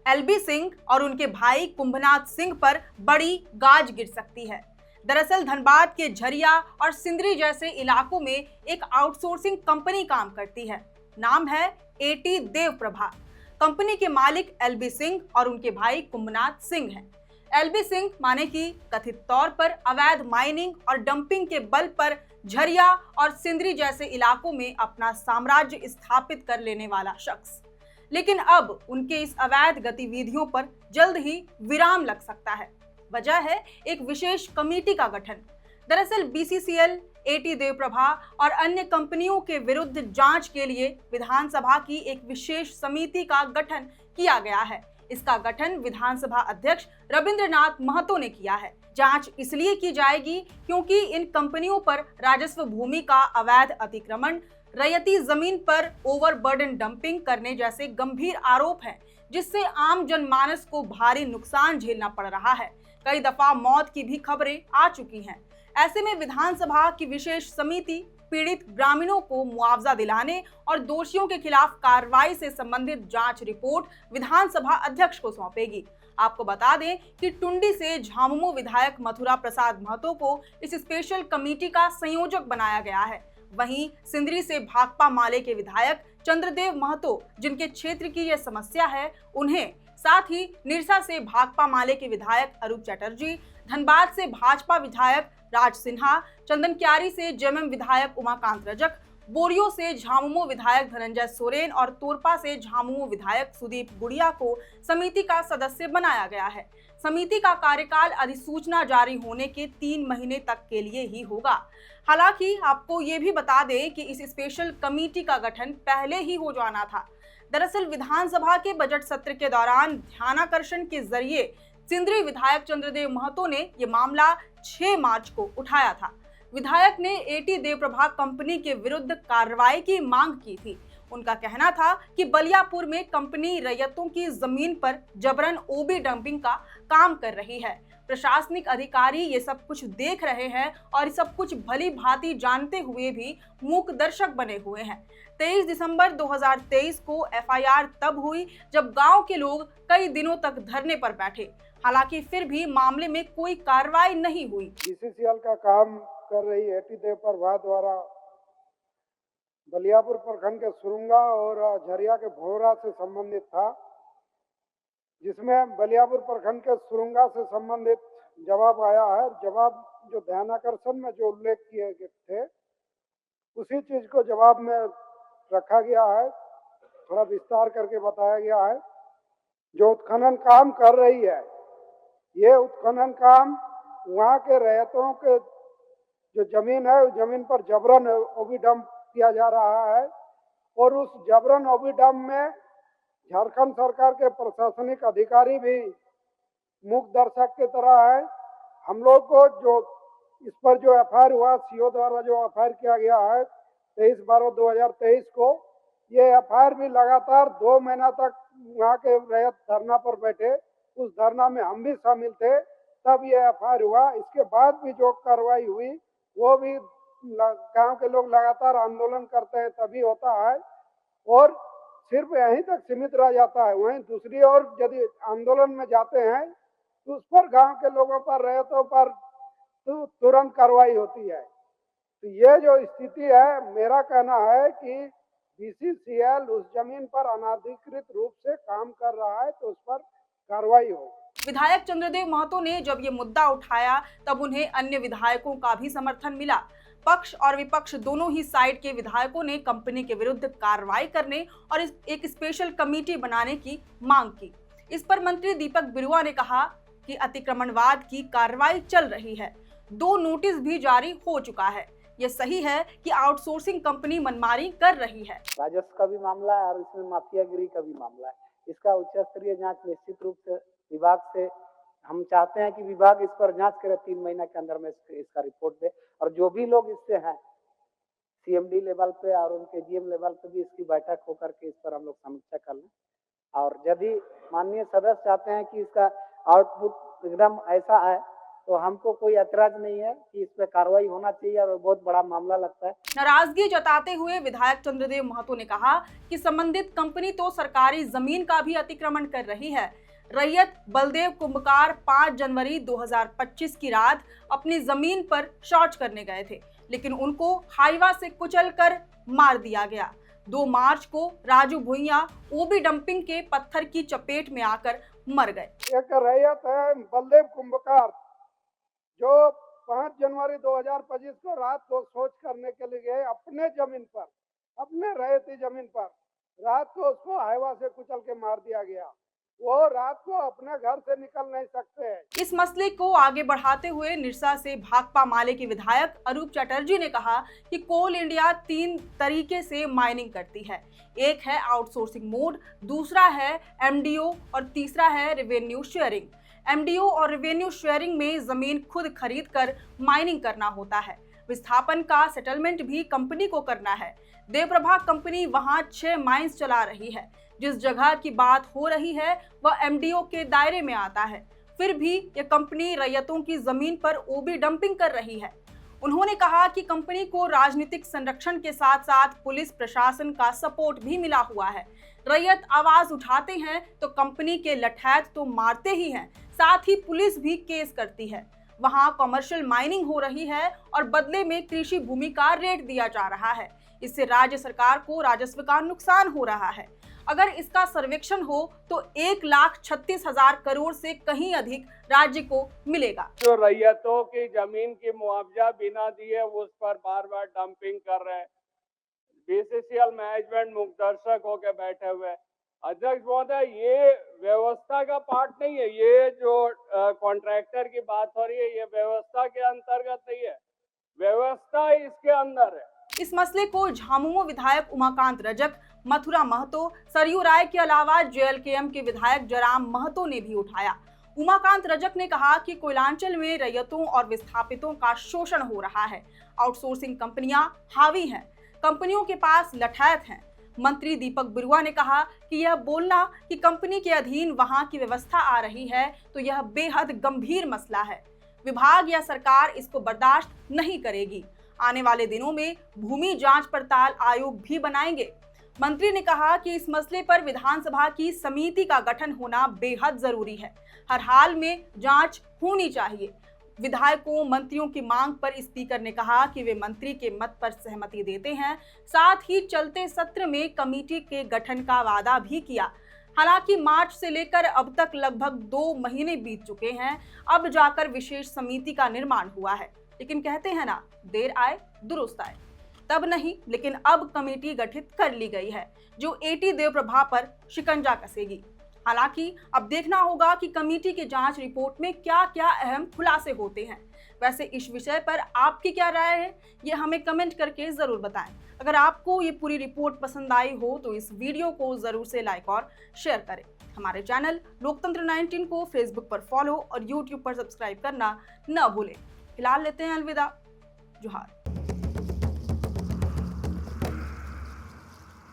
LB Singh और उनके भाई कुंभनाथ सिंह पर बड़ी गाज गिर सकती है। दरअसल धनबाद के झरिया और सिंदरी जैसे इलाकों में एक आउटसोर्सिंग कंपनी काम करती है। नाम है एटी देव प्रभा। कंपनी के मालिक एलबी सिंह और उनके भाई कुंभनाथ सिंह हैं। एलबी सिंह माने कि कथित तौर पर अवैध माइनिंग और डंपिंग के बल पर झरिया और सिंदरी जैसे इलाकों में अपना साम्राज्य स्थापित कर लेने वाला शख्स। लेकिन अब उनके इस अवैध गतिविधियों पर जल्द ही विराम लग सकता है। वजह है एक विशेष कमेटी का गठन। दरअसल बीसीसीएल, एटी देवप्रभा और अन्य कंपनियों के विरुद्ध जांच के लिए विधानसभा की एक विशेष समिति का गठन किया गया है। इसका गठन विधानसभा अध्यक्ष रविंद्रनाथ महतो ने किया है। जांच इसलिए की जाएगी क्योंकि इन कंपनियों पर राजस्व भूमि का अवैध अतिक्रमण, रैयती जमीन पर ओवरबर्डन डंपिंग करने जैसे गंभीर आरोप हैं, जिससे आम जनमानस को भारी नुकसान झेलना पड़ रहा है। कई दफा मौत की भी खबरें आ चुकी हैं। ऐसे में विधानसभा की विशेष समिति पीड़ित ग्रामीणों को मुआवजा दिलाने और दोषियों के खिलाफ कार्रवाई से संबंधित जांच रिपोर्ट विधानसभा अध्यक्ष को सौंपेगी। आपको बता दें कि टुंडी से झामुमो विधायक मथुरा प्रसाद महतो को इस स्पेशल कमेटी का संयोजक बनाया गया है। वहीं सिंदरी से भाकपा माले के विधायक चंद्रदेव महतो, जिनके क्षेत्र की यह समस्या है, उन्हें, साथ ही निरसा से भाकपा माले के विधायक अरूप चटर्जी, धनबाद से भाजपा विधायक राज सिन्हा, चंदनक्यारी से जेएमएम विधायक उमाकांत रजक, बोरियो से झामुमो विधायक धनंजय सोरेन और तोरपा से झामुमो विधायक सुदीप गुड़िया को समिति का सदस्य बनाया गया है। समिति का कार्यकाल अधिसूचना जारी होने के 3 महीने तक के लिए ही होगा। हालांकि आपको ये भी बता दें कि इस स्पेशल कमेटी का गठन पहले ही हो जाना था। दरअसल विधानसभा के बजट सत्र के दौरान ध्यानाकर्षण के जरिए सिंदरी विधायक चंद्रदेव महतो ने यह मामला 6 मार्च को उठाया था। विधायक ने एटी देवप्रभा कंपनी के विरुद्ध कार्रवाई की मांग की थी। उनका कहना था कि बलियापुर में कंपनी रैयतों की जमीन पर जबरन ओबी डंपिंग का काम कर रही है। प्रशासनिक अधिकारी ये सब कुछ देख रहे हैं और सब कुछ भली भांति जानते हुए भी मूक दर्शक बने हुए हैं। 23 दिसंबर 2023 को एफआईआर तब हुई जब गांव के लोग कई दिनों तक धरने पर बैठे। हालांकि फिर भी मामले में कोई कार्रवाई नहीं हुई। बीसीसीएल का काम कर रही एटी देवप्रभा द्वारा बलियापुर प्रखंड के सुरुंगा और झरिया के भोरा से संबंधित था, जिसमें बलियापुर प्रखंड के सुरुंगा से संबंधित जवाब आया है। जवाब जो ध्यानाकर्षण में जो उल्लेख किए गए थे, उसी चीज को जवाब में रखा गया है, थोड़ा विस्तार करके बताया गया है। जो उत्खनन काम कर रही है, ये उत्खनन काम वहाँ के रैयतों के जो जमीन है, उस जमीन पर जबरन ओबी डंप किया जा रहा है और उस जबरन ओबी डंप में झारखंड सरकार के प्रशासनिक अधिकारी भी मूक दर्शक की तरह है। हम लोग को जो इस पर जो एफआईआर हुआ, सीओ द्वारा जो एफआईआर किया गया है 23/12/2023 को, ये एफआईआर भी लगातार 2 महीना तक वहाँ के रैयत धरना पर बैठे। उस धरना में हम भी शामिल थे, तब ये एफआईआर हुआ। इसके बाद भी जो कार्रवाई हुई, वो भी गांव के लोग लगातार आंदोलन करते हैं तभी होता है और सिर्फ यहीं तक सीमित रह जाता है। वहीं दूसरी ओर यदि आंदोलन में जाते हैं तो उस पर गांव के लोगों पर, रैयतों पर तो तुरंत कार्रवाई होती है। तो ये जो स्थिति है, मेरा कहना है कि बीसीसीएल उस जमीन पर अनाधिकृत रूप से काम कर रहा है तो उस पर कार्रवाई हो। विधायक चंद्रदेव महतो ने जब ये मुद्दा उठाया तब उन्हें अन्य विधायकों का भी समर्थन मिला। पक्ष और विपक्ष दोनों ही साइड के विधायकों ने कंपनी के विरुद्ध कार्रवाई करने और एक स्पेशल कमेटी बनाने की मांग की। इस पर मंत्री दीपक बिरुआ ने कहा कि अतिक्रमणवाद की कार्रवाई चल रही है, 2 नोटिस भी जारी हो चुका है। ये सही है कि आउटसोर्सिंग कंपनी मनमानी कर रही है। राजस्व का भी मामला है और इसमें माफियागिरी का भी मामला है। इसका उच्च स्तरीय जांच निश्चित रूप से विभाग से हम चाहते हैं कि विभाग इस पर जांच करे, 3 महीना के अंदर में इसका रिपोर्ट दे और जो भी लोग इससे हैं सीएमडी लेवल पे और उनके जीएम लेवल पे भी इसकी बैठक होकर के इस पर हम लोग समीक्षा कर लें। और यदि माननीय सदस्य चाहते हैं कि इसका आउटपुट एकदम ऐसा है तो हमको कोई ऐतराज नहीं है कि इस पे कार्रवाई होना चाहिए और बहुत बड़ा मामला लगता है। नाराजगी जताते हुए विधायक चंद्रदेव महतो ने कहा कि संबंधित कंपनी तो सरकारी जमीन का भी अतिक्रमण कर रही है। रैयत बलदेव कुंभकार 5 जनवरी 2025 की रात अपनी जमीन पर शौच करने गए थे, लेकिन उनको हाईवा से कुचलकर मार दिया गया। 2 मार्च को राजू भुइयां ओबी डंपिंग के पत्थर की चपेट में आकर मर गए। एक रैयत है बलदेव कुंभकार जो 5 जनवरी 2025 को रात को शौच करने के लिए गए अपने जमीन पर, अपने रैयती जमीन पर। रात को उसको हाईवा से कुचल के मार दिया गया। वो रात को अपने घर से निकल नहीं सकते। इस मसले को आगे बढ़ाते हुए निरसा से भाकपा माले के विधायक अरूप चटर्जी ने कहा कि कोल इंडिया 3 तरीके से माइनिंग करती है। एक है आउटसोर्सिंग मोड, दूसरा है एमडीओ और तीसरा है रेवेन्यू शेयरिंग। एमडीओ और रेवेन्यू शेयरिंग में जमीन खुद खरीद कर माइनिंग करना होता है। विस्थापन का सेटलमेंट भी कंपनी को करना है। देवप्रभा कंपनी वहां 6 माइंस चला रही है। जिस जगह की बात हो रही है वह एमडीओ के दायरे में आता है, फिर भी यह कंपनी रैयतों की जमीन पर ओबी डंपिंग कर रही है। उन्होंने कहा कि कंपनी को राजनीतिक संरक्षण के साथ साथ पुलिस प्रशासन का सपोर्ट भी मिला हुआ है। रैयत आवाज उठाते हैं तो कंपनी के लठैत तो मारते ही हैं, साथ ही पुलिस भी केस करती है। वहां कमर्शियल माइनिंग हो रही है और बदले में कृषि भूमि का रेट दिया जा रहा है। इससे राज्य सरकार को राजस्व का नुकसान हो रहा है। अगर इसका सर्वेक्षण हो तो 1,36,000 करोड़ से कहीं अधिक राज्य को मिलेगा। जो रैयतों की जमीन की मुआवजा बिना दिए उस पर बार बार डंपिंग कर रहे हैं। बीसीसीएल मैनेजमेंट मुखदर्शक होकर बैठे हुए। अध्यक्ष महोदय, ये व्यवस्था का पार्ट नहीं है। ये जो कॉन्ट्रैक्टर की बात हो रही है ये व्यवस्था के अंतर्गत नहीं है, व्यवस्था इसके अंदर है। इस मसले को झामुमो विधायक उमाकांत रजक, मथुरा महतो, सरयू राय के अलावा जेएलकेएम के विधायक जयराम महतो ने भी उठाया। उमाकांत रजक ने कहा कि कोयलांचल में रैयतों और विस्थापितों का शोषण हो रहा है। आउटसोर्सिंग कंपनियां हावी हैं, कंपनियों के पास लठैत हैं। मंत्री दीपक बिरुआ ने कहा कि यह बोलना कि कंपनी के अधीन वहां की व्यवस्था आ रही है तो यह बेहद गंभीर मसला है। विभाग या सरकार इसको बर्दाश्त नहीं करेगी। आने वाले दिनों में भूमि जांच पड़ताल आयोग भी बनाएंगे। मंत्री ने कहा कि इस मसले पर विधानसभा की समिति का गठन होना बेहद जरूरी है। हर हाल में जांच होनी चाहिए। विधायकों मंत्रियों की मांग पर स्पीकर ने कहा कि वे मंत्री के मत पर सहमति देते हैं। साथ ही चलते सत्र में कमेटी के गठन का वादा भी किया। हालांकि मार्च से लेकर अब तक लगभग 2 महीने बीत चुके हैं, अब जाकर विशेष समिति का निर्माण हुआ है। लेकिन कहते हैं ना, देर आए दुरुस्त आए। तब नहीं, लेकिन अब कमेटी गठित कर ली गई है जो एटी देवप्रभा पर शिकंजा कसेगी। हालांकि अब देखना होगा कि कमेटी के जांच रिपोर्ट में क्या क्या अहम खुलासे होते हैं। वैसे इस विषय पर आपकी क्या राय है, ये हमें कमेंट करके जरूर बताएं। अगर आपको ये पूरी रिपोर्ट पसंद आई हो तो इस वीडियो को जरूर से लाइक और शेयर करें। हमारे चैनल लोकतंत्र 19 को फेसबुक पर फॉलो और यूट्यूब पर सब्सक्राइब करना न भूलें। फिलहाल लेते हैं अलविदा। जोहार।